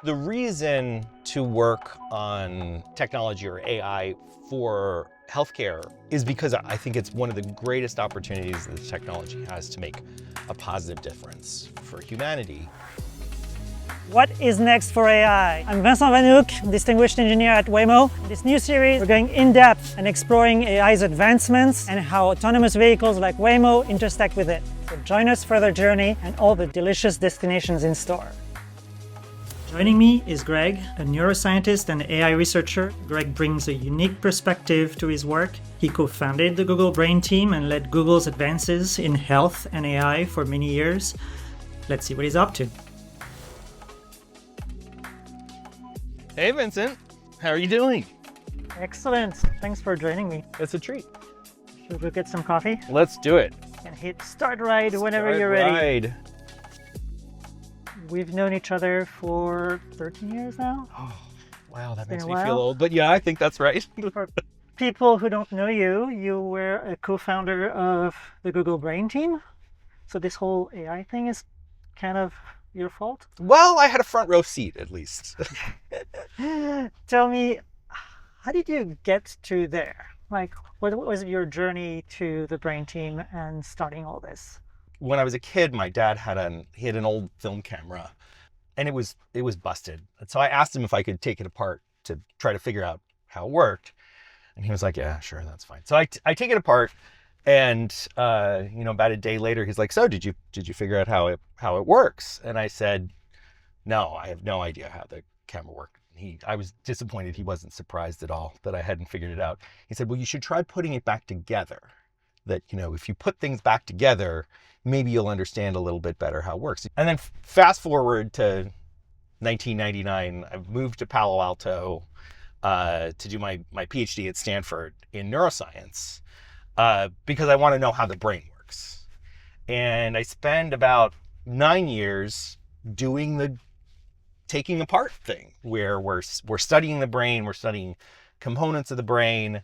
The reason to work on technology or AI for healthcare is because I think it's one of the greatest opportunities that the technology has to make a positive difference for humanity. What is next for AI? I'm Vincent Vanhoucke, distinguished engineer at Waymo. In this new series, we're going in-depth and exploring AI's advancements and how autonomous vehicles like Waymo intersect with it. So join us for the journey and all the delicious destinations in store. Joining me is Greg, a neuroscientist and AI researcher. Greg brings a unique perspective to his work. He co-founded the Google Brain team and led Google's advances in health and AI for many years. Let's see what he's up to. Hey, Vincent. How are you doing? Excellent. Thanks for joining me. It's a treat. Should we get some coffee? Let's do it. And hit start ride whenever you're ready. We've known each other for 13 years now. Oh, wow, that makes been me a while. feel old. But yeah, I think that's right. For people who don't know you, you were a co-founder of the Google Brain team. So this whole AI thing is kind of your fault. Well, I had a front row seat at least. Tell me, how did you get to there? Like, what was your journey to the Brain team and starting all this? When I was a kid, my dad had an old film camera, and it was busted. And so I asked him if I could take it apart to try to figure out how it worked, and he was like, "Yeah, sure, that's fine." So I take it apart, and about a day later, he's like, "So did you figure out how it works?" And I said, "No, I have no idea how the camera worked." I was disappointed. He wasn't surprised at all that I hadn't figured it out. He said, "Well, you should try putting it back together. That, if you put things back together, maybe you'll understand a little bit better how it works." And then fast forward to 1999, I've moved to Palo Alto to do my PhD at Stanford in neuroscience because I want to know how the brain works. And I spend about 9 years doing the taking apart thing, where we're studying the brain, we're studying components of the brain.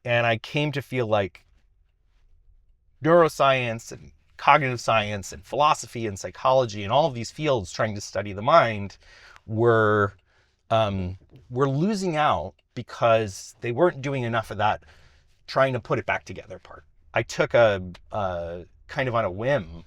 And I came to feel like neuroscience and cognitive science and philosophy and psychology and all of these fields trying to study the mind were losing out because they weren't doing enough of that trying to put it back together part. I took a kind of on a whim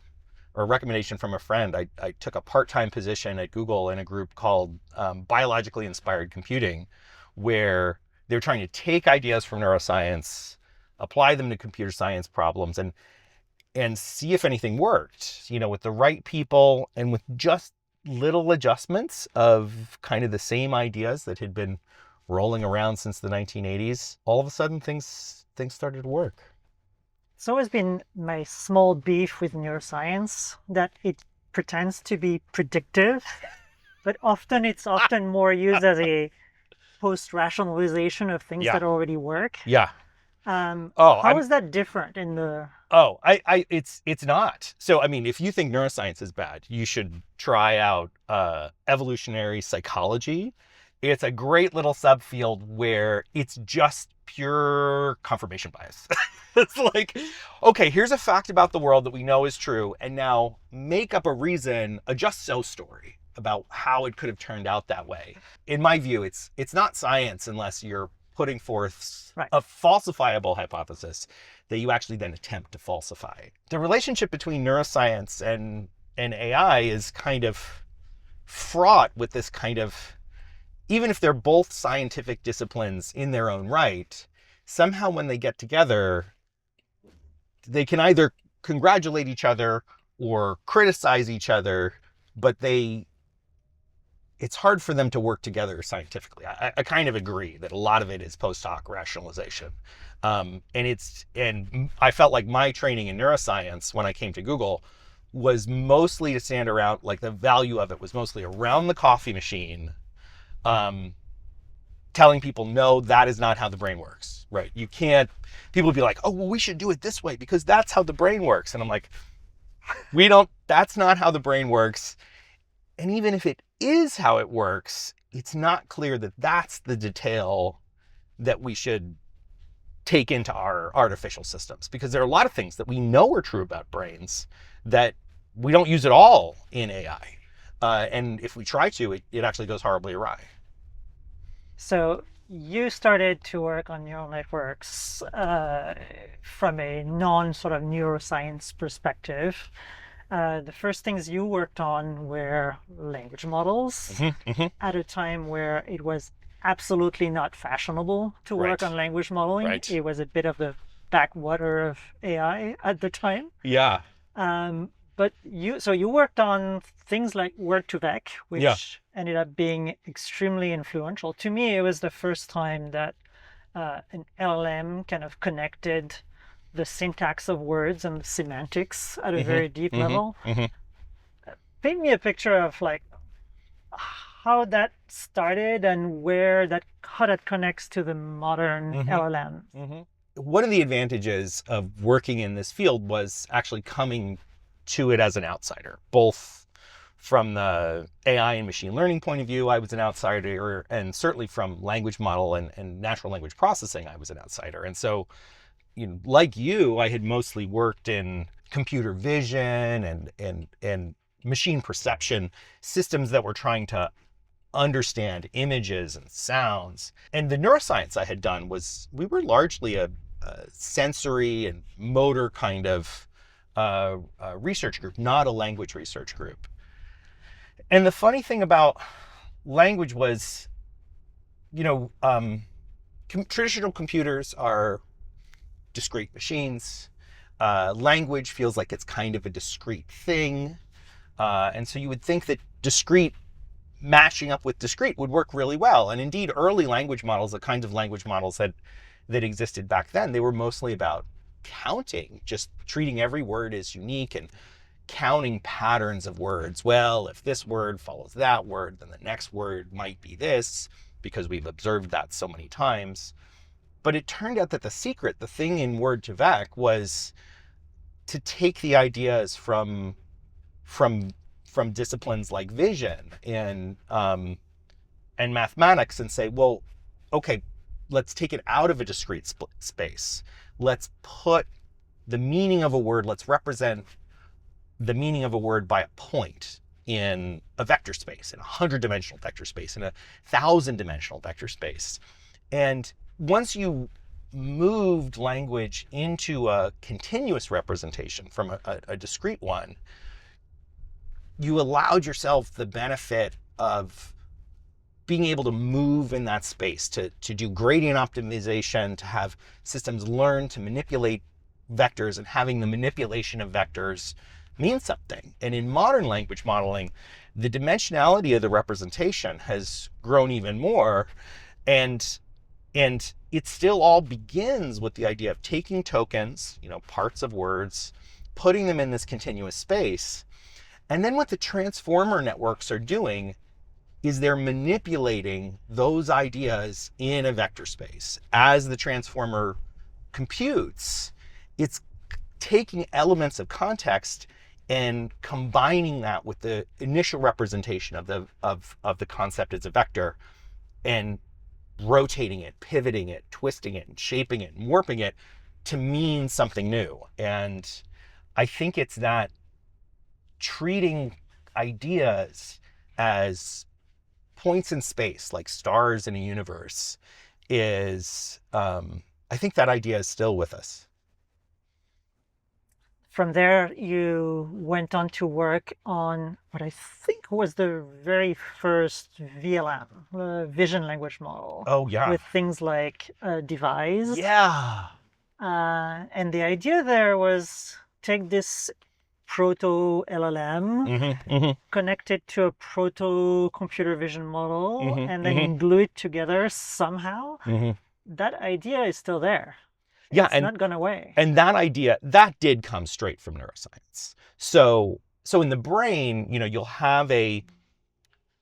or a recommendation from a friend, I took a part-time position at Google in a group called Biologically Inspired Computing, where they're trying to take ideas from neuroscience, apply them to computer science problems, and see if anything worked, with the right people and with just little adjustments of kind of the same ideas that had been rolling around since the 1980s. All of a sudden, things started to work. It's always been my small beef with neuroscience that it pretends to be predictive, but it's often more used as a post-rationalization of things that already work. Yeah. How is that different in the... It's not. So, if you think neuroscience is bad, you should try out evolutionary psychology. It's a great little subfield where it's just pure confirmation bias. It's like, okay, here's a fact about the world that we know is true, and now make up a reason, a just so story about how it could have turned out that way. In my view, it's not science unless you're putting forth a falsifiable hypothesis that you actually then attempt to falsify. The relationship between neuroscience and AI is kind of fraught with this kind of, even if they're both scientific disciplines in their own right, somehow when they get together, they can either congratulate each other or criticize each other, but it's hard for them to work together scientifically. I kind of agree that a lot of it is post hoc rationalization. And I felt like my training in neuroscience when I came to Google was mostly to stand around, like the value of it was mostly around the coffee machine, telling people, no, that is not how the brain works, right? You can't, people would be like, oh, well, we should do it this way because that's how the brain works. And I'm like, that's not how the brain works. And even if it is how it works, it's not clear that that's the detail that we should take into our artificial systems, because there are a lot of things that we know are true about brains that we don't use at all in AI. And if we try to, it actually goes horribly awry. So you started to work on neural networks from a non-sort of neuroscience perspective. The first things you worked on were language models at a time where it was absolutely not fashionable to work Right. on language modeling. Right. It was a bit of the backwater of AI at the time. Yeah. But you worked on things like Word2Vec, Yeah. which ended up being extremely influential. To me, it was the first time that an LLM kind of connected the syntax of words and the semantics at a very deep level. Paint me a picture of like how that started and how that connects to the modern LLM. One of the advantages of working in this field was actually coming to it as an outsider, both from the AI and machine learning point of view. I was an outsider, and certainly from language model and natural language processing, I was an outsider. And so, like you, I had mostly worked in computer vision and machine perception systems that were trying to understand images and sounds. And the neuroscience I had done was, we were largely a sensory and motor kind of research group, not a language research group. And the funny thing about language was, traditional computers are discrete machines. Language feels like it's kind of a discrete thing. And so you would think that discrete matching up with discrete would work really well. And indeed, early language models, the kinds of language models that existed back then, they were mostly about counting, just treating every word as unique and counting patterns of words. Well, if this word follows that word, then the next word might be this, because we've observed that so many times. But it turned out that the secret, the thing in Word2Vec, was to take the ideas from disciplines like vision and mathematics and say, well, okay, let's take it out of a discrete space. Let's put the meaning of a word, let's represent the meaning of a word by a point in a vector space, in a 100-dimensional vector space, in a 1,000-dimensional vector space. And once you moved language into a continuous representation from a discrete one, you allowed yourself the benefit of being able to move in that space, to do gradient optimization, to have systems learn to manipulate vectors, and having the manipulation of vectors mean something. And in modern language modeling, the dimensionality of the representation has grown even more. And it still all begins with the idea of taking tokens, parts of words, putting them in this continuous space. And then what the transformer networks are doing is they're manipulating those ideas in a vector space. As the transformer computes, it's taking elements of context and combining that with the initial representation of the concept as a vector, and rotating it, pivoting it, twisting it, and shaping it, and warping it to mean something new. And I think it's that treating ideas as points in space, like stars in a universe, is, I think that idea is still with us. From there, you went on to work on what I think was the very first VLM, vision language model. Oh, yeah. With things like Devise. Yeah. And the idea there was take this proto LLM, connect it to a proto computer vision model, and then glue it together somehow. That idea is still there. Yeah, it's not gone away. And that idea, that did come straight from neuroscience. So in the brain, you'll have a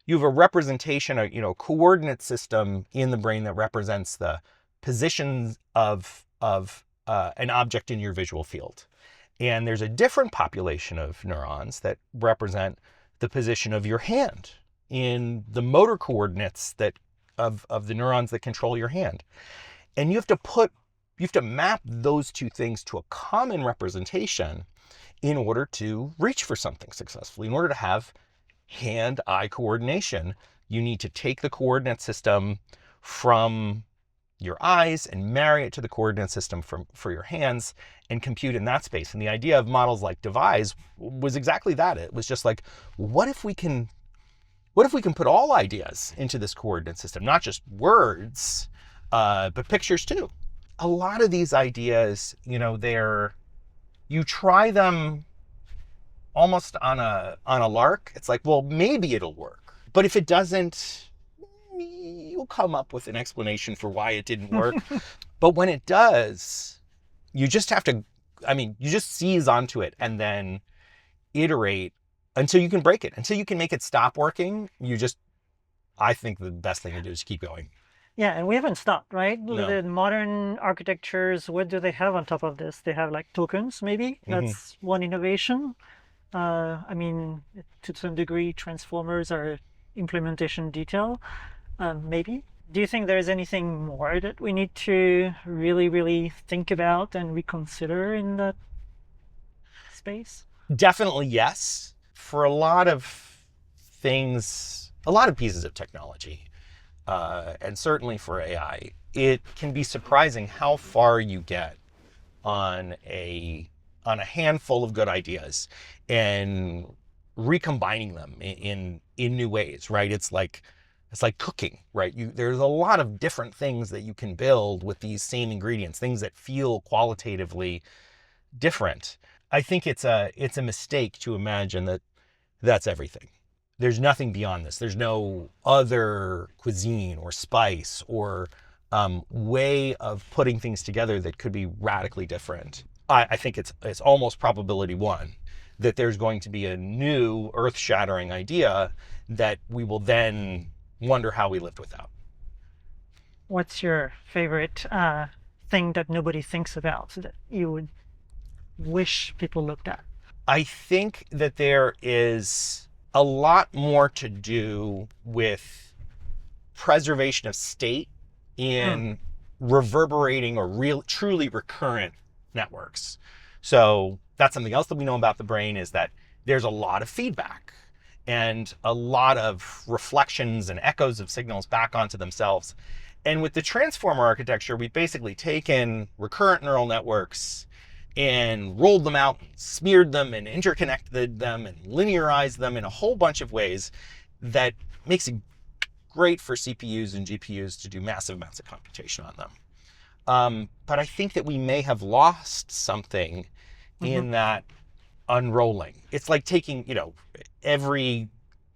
representation, a coordinate system in the brain that represents the positions of an object in your visual field. And there's a different population of neurons that represent the position of your hand in the motor coordinates of the neurons that control your hand. And you have to map those two things to a common representation in order to reach for something successfully, in order to have hand-eye coordination. You need to take the coordinate system from your eyes and marry it to the coordinate system for your hands and compute in that space. And the idea of models like Devise was exactly that. It was just like, what if we can put all ideas into this coordinate system, not just words, but pictures too. A lot of these ideas, you try them almost on a lark. It's like, well, maybe it'll work. But if it doesn't, you'll come up with an explanation for why it didn't work. But when it does, you just have to, you just seize onto it and then iterate until you can break it, until you can make it stop working. I think the best thing to do is keep going. Yeah, and we haven't stopped, right? No. The modern architectures, what do they have on top of this? They have like tokens, maybe. That's one innovation. To some degree, transformers are implementation detail, maybe. Do you think there's anything more that we need to really, really think about and reconsider in that space? Definitely yes. For a lot of things, a lot of pieces of technology, and certainly for AI, it can be surprising how far you get on a handful of good ideas and recombining them in new ways, right? It's like cooking, right? There's a lot of different things that you can build with these same ingredients, things that feel qualitatively different. I think it's a mistake to imagine that that's everything. There's nothing beyond this. There's no other cuisine or spice or way of putting things together that could be radically different. I think it's almost probability one that there's going to be a new earth-shattering idea that we will then wonder how we lived without. What's your favorite thing that nobody thinks about that you would wish people looked at? I think that there is a lot more to do with preservation of state in reverberating or truly recurrent networks. So that's something else that we know about the brain, is that there's a lot of feedback and a lot of reflections and echoes of signals back onto themselves. And with the transformer architecture, we've basically taken recurrent neural networks and rolled them out, smeared them and interconnected them and linearized them in a whole bunch of ways that makes it great for CPUs and GPUs to do massive amounts of computation on them. But I think that we may have lost something in that unrolling. It's like taking, every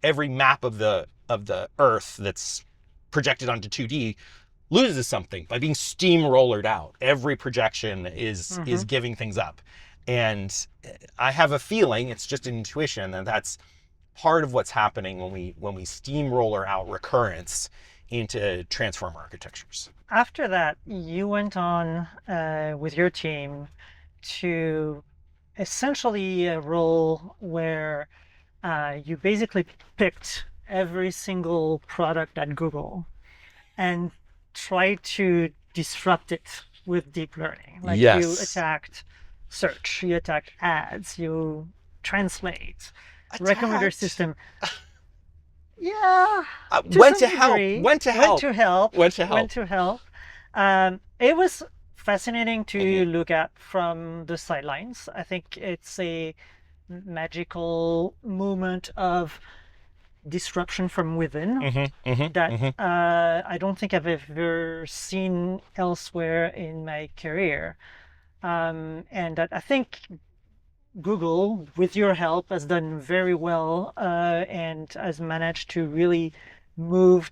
map of the Earth that's projected onto 2D loses something by being steamrollered out. Every projection is giving things up. And I have a feeling, it's just an intuition, that that's part of what's happening when we steamroller out recurrence into transformer architectures. After that, you went on with your team to essentially a role where you basically picked every single product at Google and tried to disrupt it with deep learning. Like Yes. You attacked search, you attacked ads, you translate, recommender system. Yeah. Went to help. It was fascinating to look at from the sidelines. I think it's a magical moment of disruption from within that I don't think I've ever seen elsewhere in my career. And that I think Google, with your help, has done very well and has managed to really move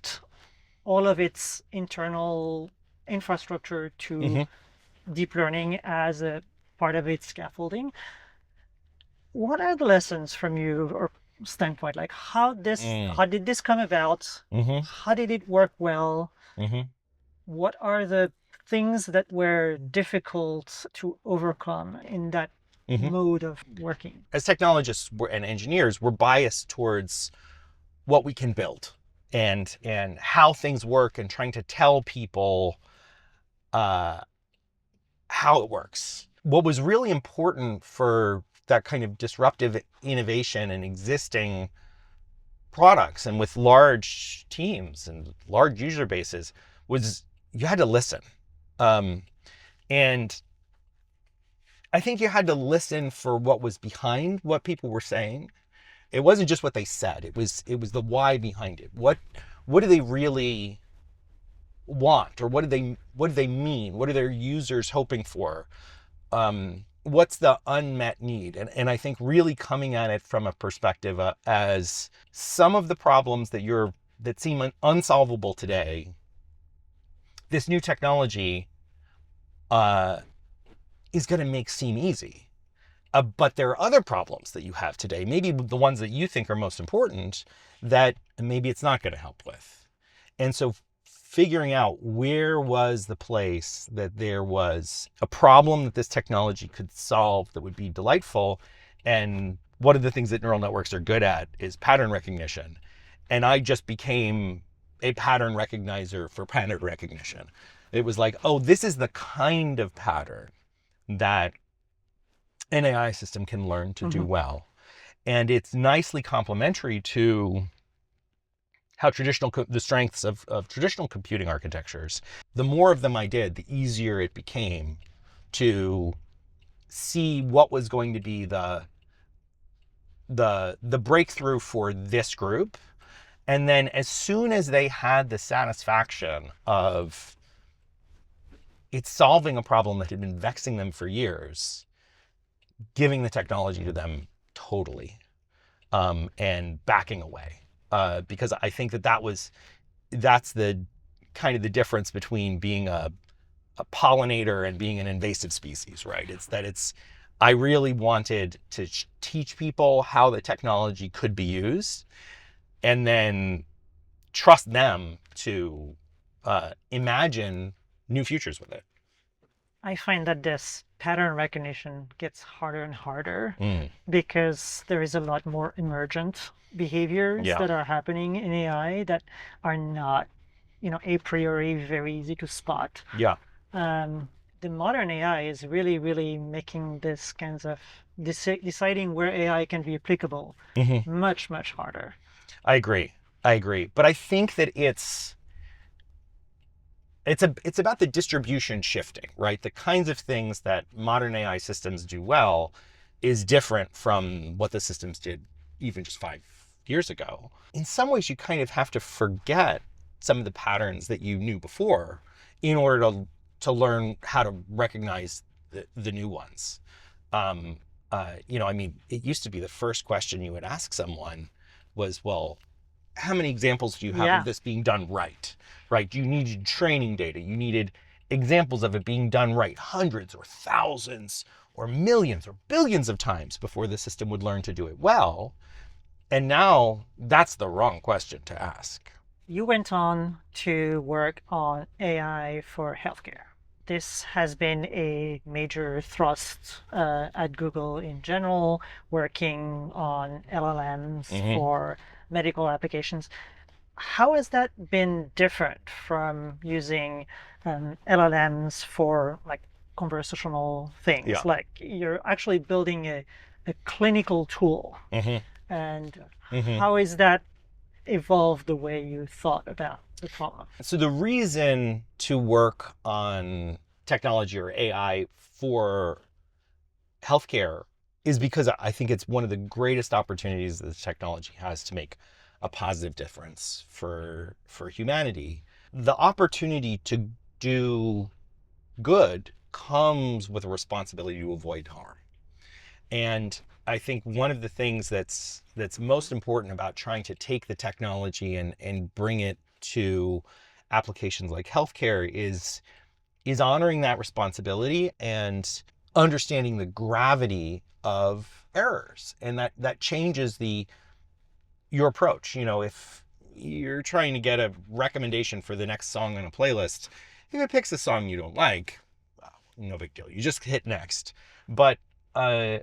all of its internal infrastructure to deep learning as a part of its scaffolding. What are the lessons from you or standpoint? Like how did this come about? How did it work well? What are the things that were difficult to overcome in that mode of working? As technologists and engineers, we're biased towards what we can build and how things work, and trying to tell people how it works. What was really important for that kind of disruptive innovation and existing products and with large teams and large user bases was you had to listen. And I think you had to listen for what was behind what people were saying. It wasn't just what they said. It was the why behind it. What do they really want, or what do they mean? What are their users hoping for? What's the unmet need? And I think really coming at it from a perspective as some of the problems that seem unsolvable today, this new technology is going to make seem easy. But there are other problems that you have today, maybe the ones that you think are most important, that maybe it's not going to help with. And so figuring out where was the place that there was a problem that this technology could solve that would be delightful. And one of the things that neural networks are good at is pattern recognition. And I just became a pattern recognizer for pattern recognition. It was like, oh, this is the kind of pattern that an AI system can learn to do well. And it's nicely complementary to how the strengths of traditional computing architectures. The more of them I did, the easier it became to see what was going to be the breakthrough for this group. And then as soon as they had the satisfaction of it's solving a problem that had been vexing them for years, giving the technology to them totally, and backing away. Because I think that's the kind of the difference between being a pollinator and being an invasive species, right? I really wanted to teach people how the technology could be used, and then trust them to imagine new futures with it. I find that this pattern recognition gets harder and harder because there is a lot more emergent behaviors that are happening in AI that are not, a priori very easy to spot. Yeah. The modern AI is really, really making this kinds of deciding where AI can be applicable much, much harder. I agree. But I think that it's about the distribution shifting, right? The kinds of things that modern AI systems do well is different from what the systems did even just 5 years ago. In some ways, you kind of have to forget some of the patterns that you knew before in order to learn how to recognize the new ones. It used to be the first question you would ask someone was, well, how many examples do you have of this being done right? Right? You needed training data. You needed examples of it being done right, hundreds or thousands or millions or billions of times before the system would learn to do it well. And now that's the wrong question to ask. You went on to work on AI for healthcare. This has been a major thrust at Google in general, working on LLMs for medical applications. How has that been different from using LLMs for like conversational things? Yeah. Like you're actually building a clinical tool. And how is that evolved the way you thought about the problem? So the reason to work on technology or AI for healthcare is because I think it's one of the greatest opportunities that the technology has to make a positive difference for humanity. The opportunity to do good comes with a responsibility to avoid harm. And I think one of the things that's most important about trying to take the technology and bring it to applications like healthcare is honoring that responsibility and understanding the gravity of errors. And that changes your approach. If you're trying to get a recommendation for the next song on a playlist, if it picks a song you don't like, well, no big deal. You just hit next. But a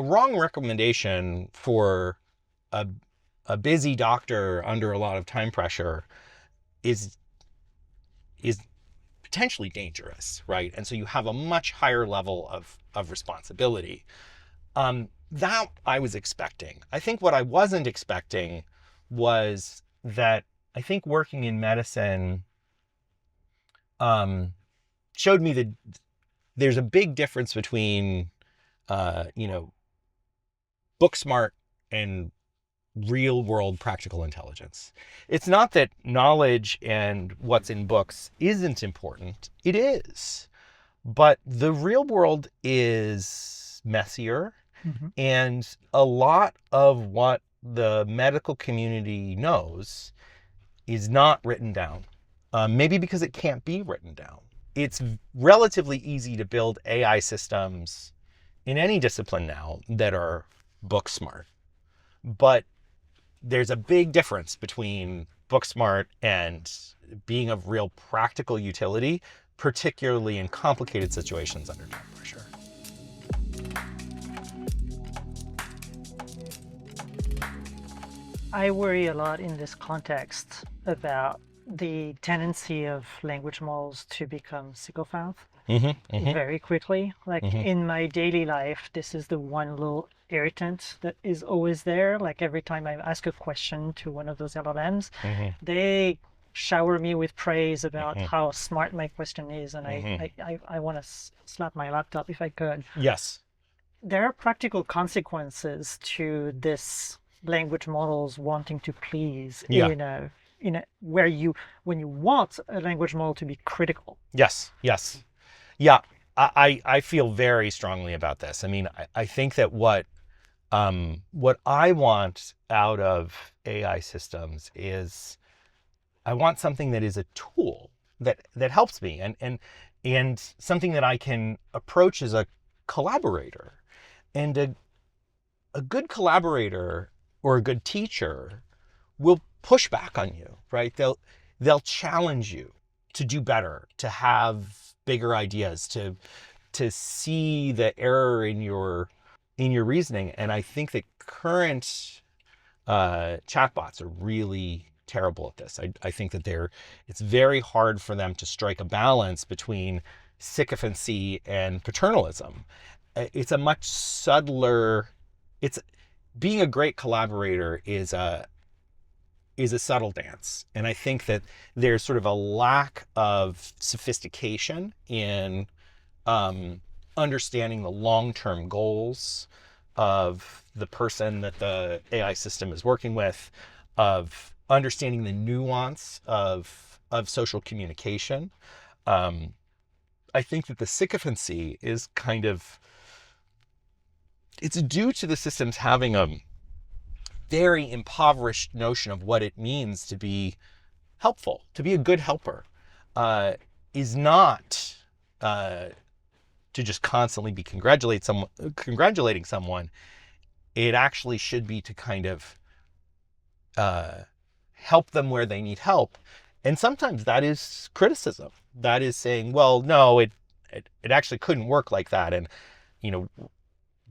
wrong recommendation for a busy doctor under a lot of time pressure is potentially dangerous, right? And so you have a much higher level of responsibility. That I was expecting. I think what I wasn't expecting was that I think working in medicine showed me that there's a big difference between, book smart and real world practical intelligence. It's not that knowledge and what's in books isn't important. It is. But the real world is messier. Mm-hmm. And a lot of what the medical community knows is not written down. Maybe because it can't be written down. It's relatively easy to build AI systems in any discipline now that are book smart. But there's a big difference between book smart and being of real practical utility, particularly in complicated situations under time pressure. I worry a lot in this context about the tendency of language models to become sycophant very quickly. Like in my daily life, this is the one little irritant that is always there. Like every time I ask a question to one of those LLMs, they shower me with praise about how smart my question is, and I want to slap my laptop if I could. Yes. There are practical consequences to this language models wanting to please in a when you want a language model to be critical. Yes. Yeah, I feel very strongly about this. I mean, I think that what I want out of AI systems is I want something that is a tool that helps me and something that I can approach as a collaborator. And a good collaborator or a good teacher will push back on you, right? They'll challenge you to do better, to have bigger ideas, to see the error in your reasoning. And I think that current chatbots are really terrible at this. I think that it's very hard for them to strike a balance between sycophancy and paternalism. It's a much subtler. Being a great collaborator is a subtle dance. And I think that there's sort of a lack of sophistication in understanding the long-term goals of the person that the AI system is working with, of understanding the nuance of social communication. I think that the sycophancy is it's due to the systems having a very impoverished notion of what it means to be helpful, to be a good helper, is not to just constantly be congratulating someone. It actually should be to kind of help them where they need help. And sometimes that is criticism. That is saying, well, no, it actually couldn't work like that. And,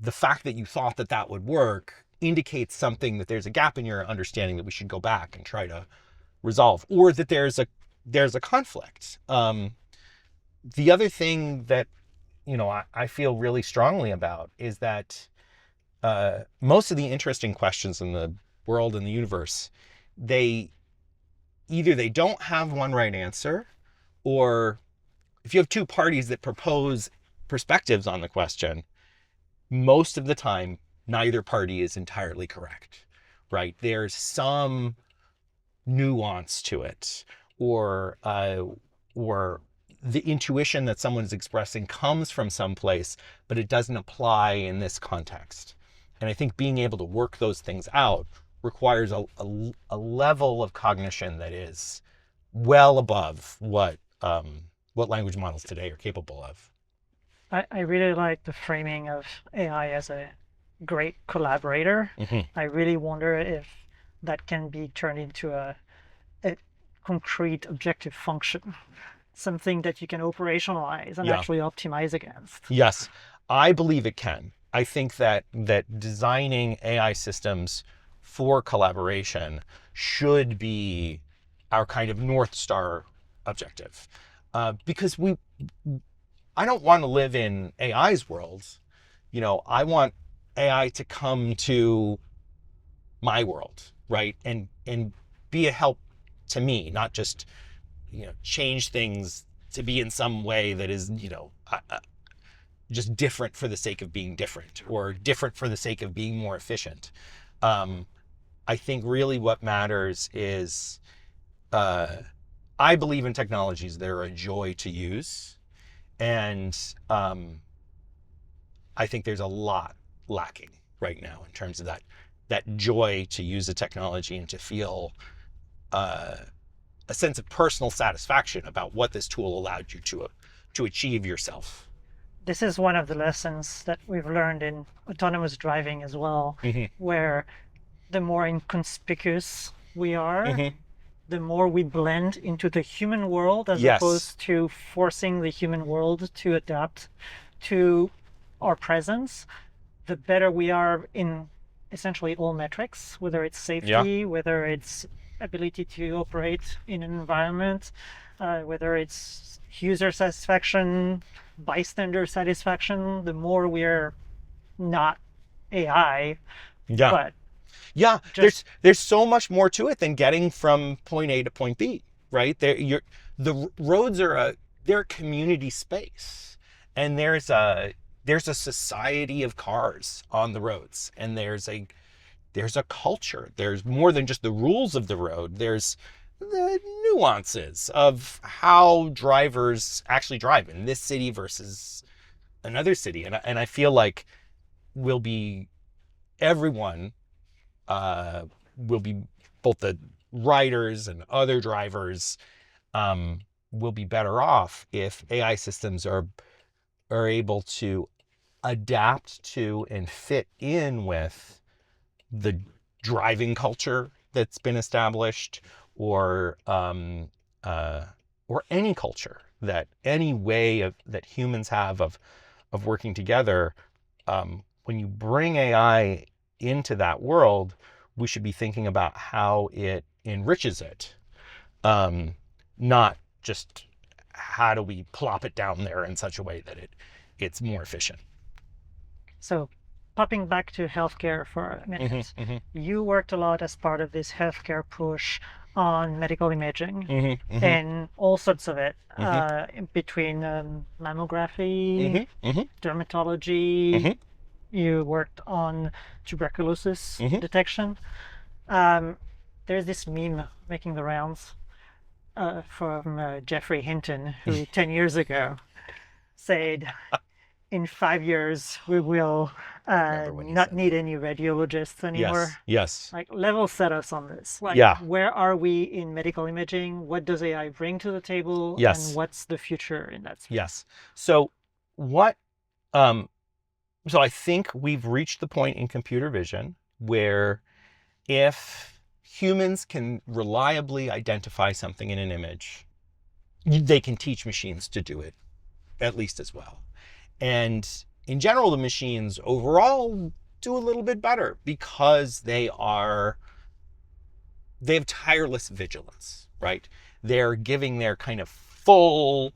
the fact that you thought that would work indicates something, that there's a gap in your understanding that we should go back and try to resolve, or that there's a conflict. The other thing that, I feel really strongly about is that most of the interesting questions in the world and the universe, they don't have one right answer, or if you have two parties that propose perspectives on the question, most of the time, neither party is entirely correct, right? There's some nuance to it, or the intuition that someone's expressing comes from someplace, but it doesn't apply in this context. And I think being able to work those things out requires a level of cognition that is well above what language models today are capable of. I really like the framing of AI as a great collaborator. I really wonder if that can be turned into a concrete objective function, something that you can operationalize and actually optimize against. Yes, I believe it can. I think that designing AI systems for collaboration should be our kind of North Star objective. Because I don't want to live in AI's world. I want AI to come to my world, right? And and be a help to me, not just, change things to be in some way that is, just different for the sake of being different, or different for the sake of being more efficient. I think really what matters is, I believe in technologies that are a joy to use. And I think there's a lot lacking right now in terms of that joy to use a technology and to feel a sense of personal satisfaction about what this tool allowed you to achieve yourself. This is one of the lessons that we've learned in autonomous driving as well, where the more inconspicuous we are, the more we blend into the human world, as opposed to forcing the human world to adapt to our presence, the better we are in essentially all metrics, whether it's safety, whether it's ability to operate in an environment, whether it's user satisfaction, bystander satisfaction. The more we're not AI, but there's so much more to it than getting from point A to point B, right? The roads are they're a community space, and there's a society of cars on the roads, and there's a culture. There's more than just the rules of the road. There's the nuances of how drivers actually drive in this city versus another city. And I feel like everyone will be, both the riders and other drivers, will be better off if AI systems are able to adapt to and fit in with the driving culture that's been established, or any culture, any way that humans have of working together. When you bring AI into that world, we should be thinking about how it enriches it, not just how do we plop it down there in such a way that it's more efficient. So, popping back to healthcare for a minute, you worked a lot as part of this healthcare push on medical imaging and all sorts of it, in between mammography, dermatology. You worked on tuberculosis detection. There's this meme making the rounds from Jeffrey Hinton, who 10 years ago said, in 5 years, we will not need any radiologists anymore. Yes. Like, level set us on this. Like, where are we in medical imaging? What does AI bring to the table? And what's the future in that space? Yes. So so I think we've reached the point in computer vision where if humans can reliably identify something in an image, they can teach machines to do it at least as well. And in general, the machines overall do a little bit better because they have tireless vigilance, right? They're giving their kind of full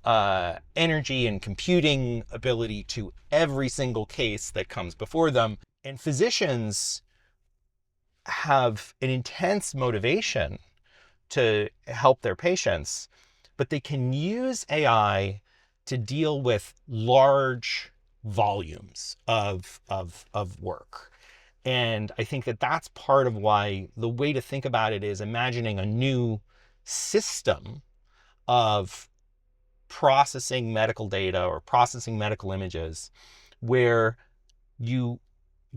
energy and computing ability to every single case that comes before them. And physicians have an intense motivation to help their patients, but they can use AI to deal with large volumes of work. And I think that's part of why the way to think about it is imagining a new system of processing medical data or processing medical images, where you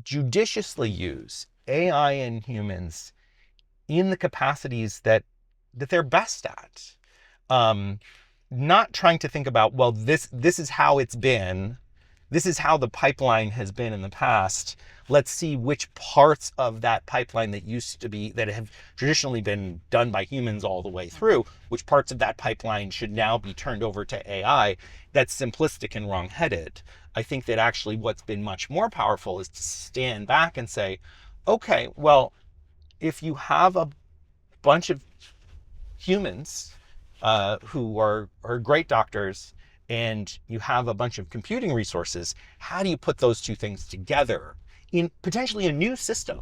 judiciously use AI and humans in the capacities that they're best at. Not trying to think about, well, this is how it's been. This is how the pipeline has been in the past. Let's see which parts of that pipeline that have traditionally been done by humans all the way through, which parts of that pipeline should now be turned over to AI. That's simplistic and wrong-headed. I think that actually what's been much more powerful is to stand back and say, okay, well, if you have a bunch of humans who are great doctors, and you have a bunch of computing resources, how do you put those two things together in potentially a new system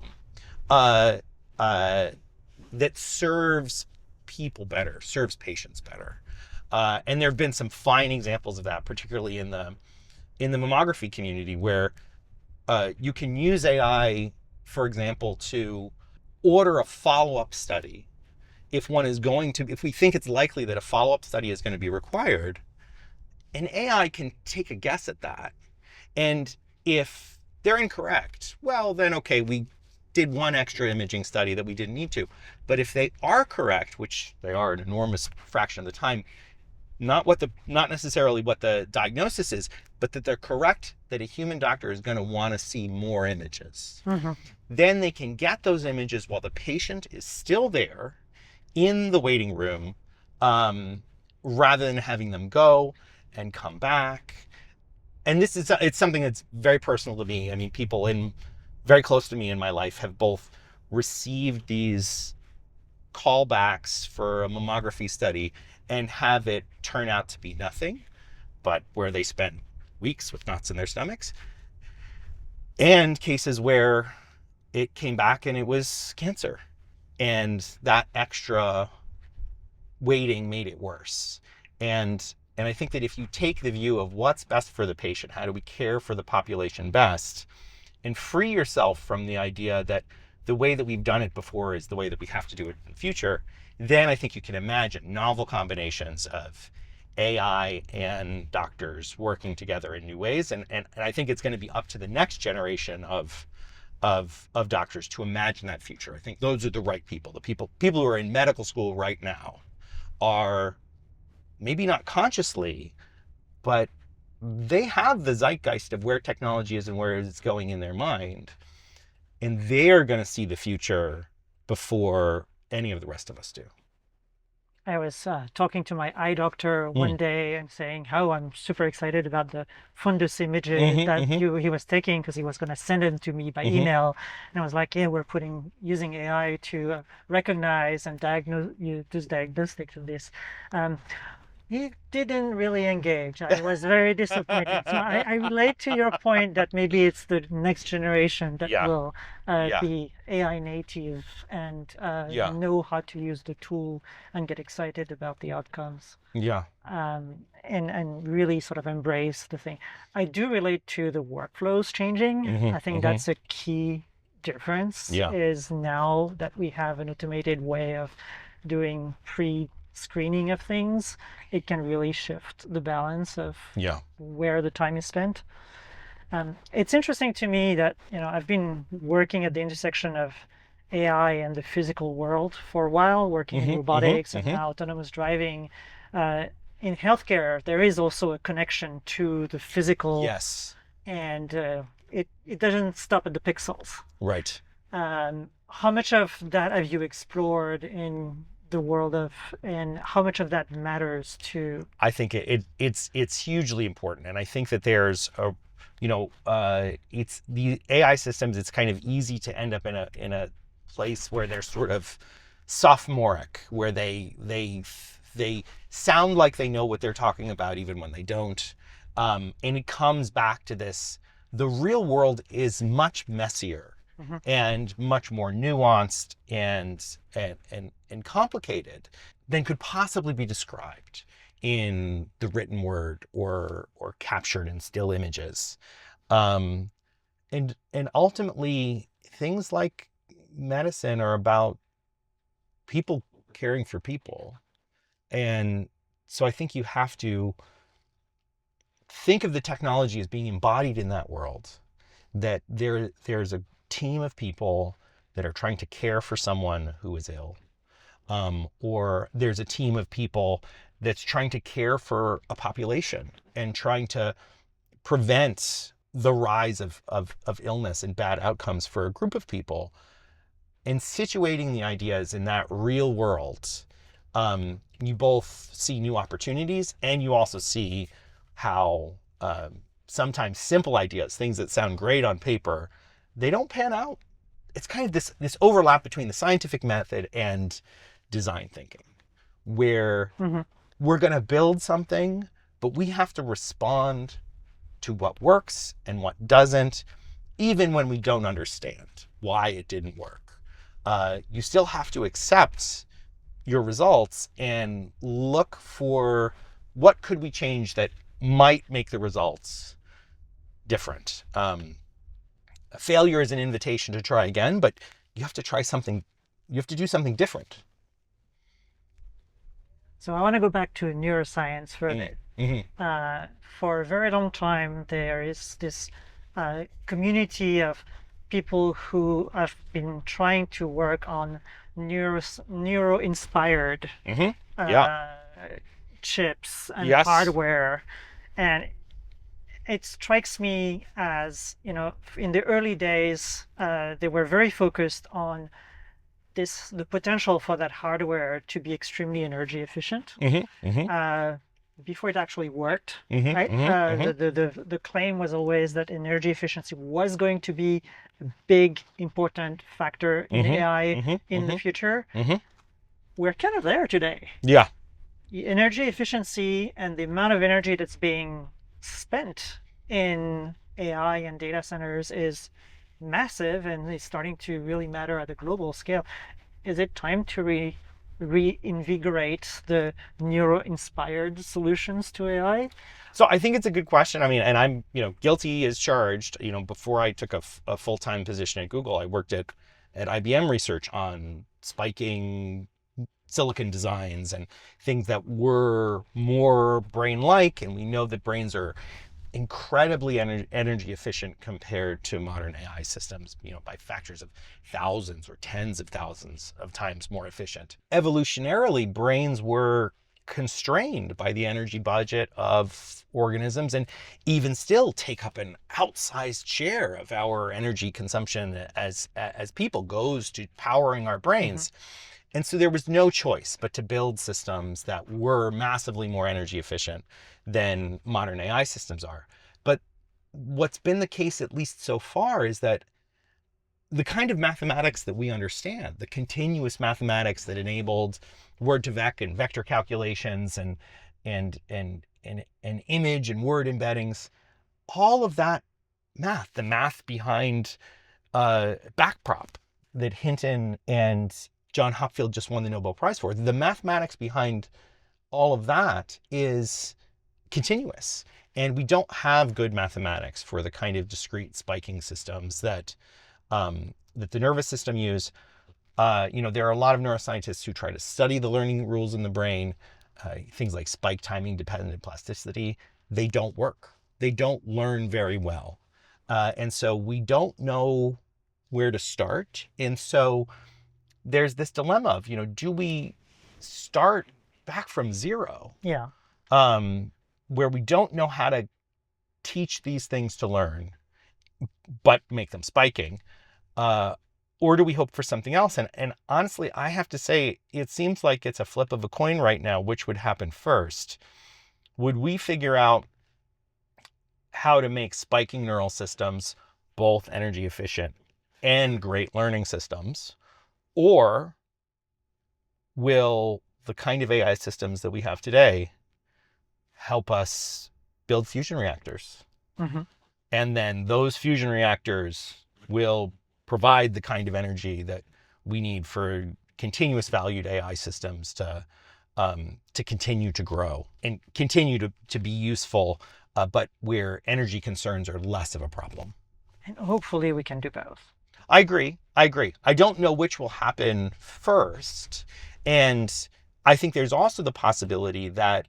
that serves people better, serves patients better. And there have been some fine examples of that, particularly in the mammography community, where you can use AI, for example, to order a follow-up study. If we think it's likely that a follow-up study is going to be required, an AI can take a guess at that. And if they're incorrect, well, then okay, we did one extra imaging study that we didn't need to. But if they are correct, which they are an enormous fraction of the time, not necessarily what the diagnosis is, but that they're correct, that a human doctor is going to want to see more images. Then they can get those images while the patient is still there in the waiting room, rather than having them go and come back. And it's something that's very personal to me. I mean, people very close to me in my life have both received these callbacks for a mammography study and have it turn out to be nothing, but where they spent weeks with knots in their stomachs, and cases where it came back and it was cancer, and that extra waiting made it worse. And I think that if you take the view of what's best for the patient, how do we care for the population best, and free yourself from the idea that the way that we've done it before is the way that we have to do it in the future, then I think you can imagine novel combinations of AI and doctors working together in new ways. And I think it's going to be up to the next generation of doctors to imagine that future. I think those are the right people. The people who are in medical school right now are maybe not consciously, but they have the zeitgeist of where technology is and where it's going in their mind. And they're going to see the future before any of the rest of us do. I was talking to my eye doctor one day and saying how I'm super excited about the fundus images that he was taking, because he was going to send them to me by email. And I was like, yeah, we're using AI to recognize and do diagnostics of this. He didn't really engage. I was very disappointed. So I relate to your point that maybe it's the next generation that will be AI native and know how to use the tool and get excited about the outcomes. And really sort of embrace the thing. I do relate to the workflows changing. I think that's a key difference, is now that we have an automated way of doing screening of things, it can really shift the balance of where the time is spent. It's interesting to me that, I've been working at the intersection of AI and the physical world for a while, working in robotics and now autonomous driving. In healthcare, there is also a connection to the physical, and it doesn't stop at the pixels. Right. How much of that have you explored in the world of, and how much of that matters to? I think it's hugely important, and I think that there's it's the AI systems. It's kind of easy to end up in a place where they're sort of sophomoric, where they sound like they know what they're talking about even when they don't, and it comes back to this: the real world is much messier and much more nuanced and complicated than could possibly be described in the written word or captured in still images. And ultimately, things like medicine are about people caring for people. And so I think you have to think of the technology as being embodied in that world, that there's a team of people that are trying to care for someone who is ill, or there's a team of people that's trying to care for a population and trying to prevent the rise of illness and bad outcomes for a group of people. And situating the ideas in that real world, you both see new opportunities, and you also see how sometimes simple ideas, things that sound great on paper, they don't pan out. It's kind of this overlap between the scientific method and design thinking, where we're going to build something, but we have to respond to what works and what doesn't, even when we don't understand why it didn't work. you still have to accept your results and look for what could we change that might make the results different. Failure is an invitation to try again, but you have to try something, you have to do something different. So I want to go back to neuroscience for a bit. For a very long time, there is this community of people who have been trying to work on neuro-inspired chips and hardware. And it strikes me as, in the early days, they were very focused on the potential for that hardware to be extremely energy efficient. Before it actually worked, right? The claim was always that energy efficiency was going to be a big, important factor in AI in the future. We're kind of there today. Yeah. Energy efficiency and the amount of energy that's being spent in AI and data centers is massive and is starting to really matter at a global scale. Is it time to reinvigorate the neuro-inspired solutions to AI? So I think it's a good question. I mean, and I'm, guilty as charged. Before I took a full-time position at Google, I worked at IBM Research on spiking silicon designs and things that were more brain-like. And we know that brains are incredibly energy efficient compared to modern AI systems, by factors of thousands or tens of thousands of times more efficient. Evolutionarily, brains were constrained by the energy budget of organisms and even still take up an outsized share of our energy consumption as people goes to powering our brains. And so there was no choice but to build systems that were massively more energy efficient than modern AI systems are. But what's been the case, at least so far, is that the kind of mathematics that we understand, the continuous mathematics that enabled word-to-vec and vector calculations and image and word embeddings, all of that math, the math behind backprop that Hinton and John Hopfield just won the Nobel Prize for, the mathematics behind all of that is continuous. And we don't have good mathematics for the kind of discrete spiking systems that the nervous system use. There are a lot of neuroscientists who try to study the learning rules in the brain, things like spike timing dependent plasticity. They don't work. They don't learn very well. And so we don't know where to start. And so there's this dilemma of, do we start back from zero? Yeah. Where we don't know how to teach these things to learn, but make them spiking, or do we hope for something else? And honestly, I have to say, it seems like it's a flip of a coin right now, which would happen first. Would we figure out how to make spiking neural systems both energy efficient and great learning systems? Or will the kind of AI systems that we have today help us build fusion reactors? And then those fusion reactors will provide the kind of energy that we need for continuous valued AI systems to continue to grow and continue to be useful, but where energy concerns are less of a problem. And hopefully we can do both. I agree. I don't know which will happen first. And I think there's also the possibility that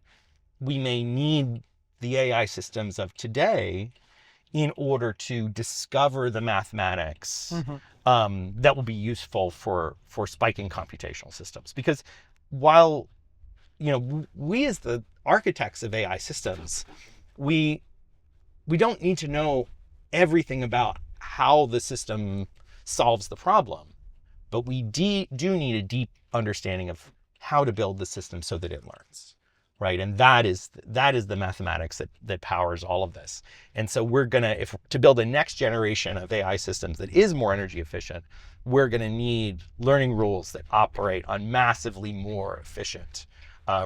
we may need the AI systems of today in order to discover the mathematics that will be useful for spiking computational systems. Because while, we as the architects of AI systems, we don't need to know everything about how the system solves the problem, but we do need a deep understanding of how to build the system so that it learns, right? And that is the mathematics that powers all of this. And so we're gonna, to build a next generation of AI systems that is more energy efficient, we're gonna need learning rules that operate on massively more efficient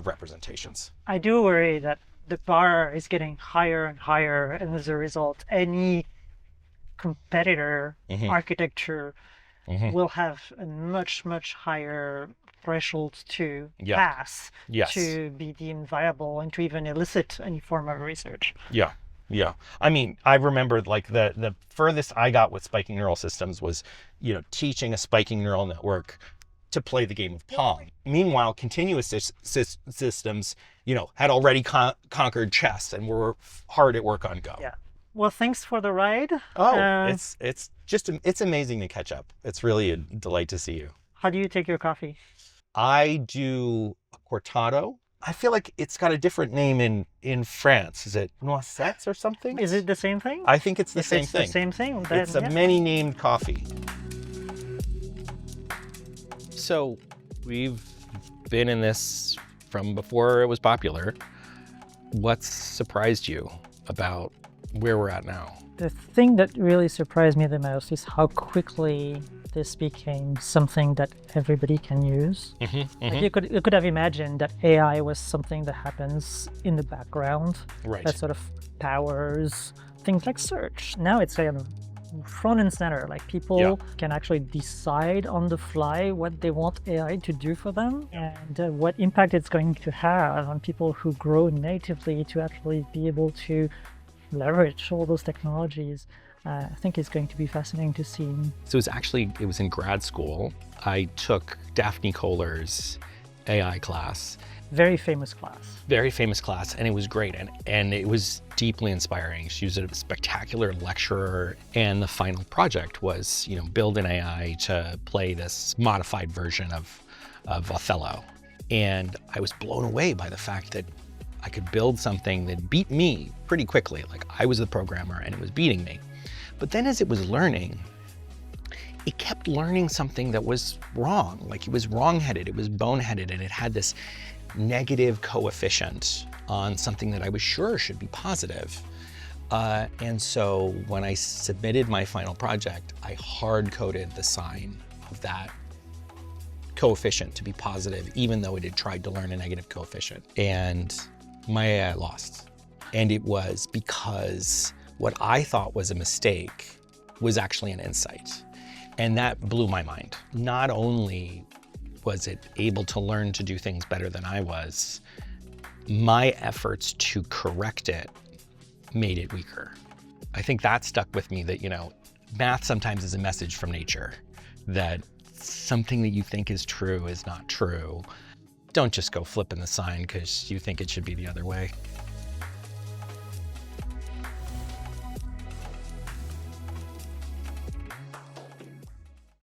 representations. I do worry that the bar is getting higher and higher, and as a result, any competitor architecture will have a much, much higher threshold to Yeah. pass Yes. to be deemed viable and to even elicit any form of research. Yeah. Yeah. I mean, I remember like the furthest I got with spiking neural systems was, teaching a spiking neural network to play the game of Pong. Meanwhile, continuous systems, had already conquered chess and were hard at work on Go. Yeah. Well, thanks for the ride. It's amazing to catch up. It's really a delight to see you. How do you take your coffee? I do a cortado. I feel like it's got a different name in France. Is it noisettes or something? Is it the same thing? I think it's the If same it's thing. the same thing. Then, It's a many-named coffee. So we've been in this from before it was popular. What's surprised you about where we're at now? The thing that really surprised me the most is how quickly this became something that everybody can use. Like you could have imagined that AI was something that happens in the background, Right. that sort of powers things like search. Now it's kind of front and center. Like people can actually decide on the fly what they want AI to do for them and what impact it's going to have on people who grow natively to actually be able to leverage all those technologies. I think it's going to be fascinating to see. So it was in grad school. I took Daphne Kohler's AI class. Very famous class. Very famous class, and it was great, and it was deeply inspiring. She was a spectacular lecturer, and the final project was, build an AI to play this modified version of Othello. And I was blown away by the fact that I could build something that beat me pretty quickly. Like I was the programmer and it was beating me. But then as it was learning, it kept learning something that was wrong. Like it was wrong-headed, it was boneheaded, and it had this negative coefficient on something that I was sure should be positive. And so when I submitted my final project, I hard-coded the sign of that coefficient to be positive, even though it had tried to learn a negative coefficient. And my AI lost. And it was because what I thought was a mistake was actually an insight. And that blew my mind. Not only was it able to learn to do things better than I was, my efforts to correct it made it weaker. I think that stuck with me that, math sometimes is a message from nature, that something that you think is true is not true. Don't just go flipping the sign because you think it should be the other way.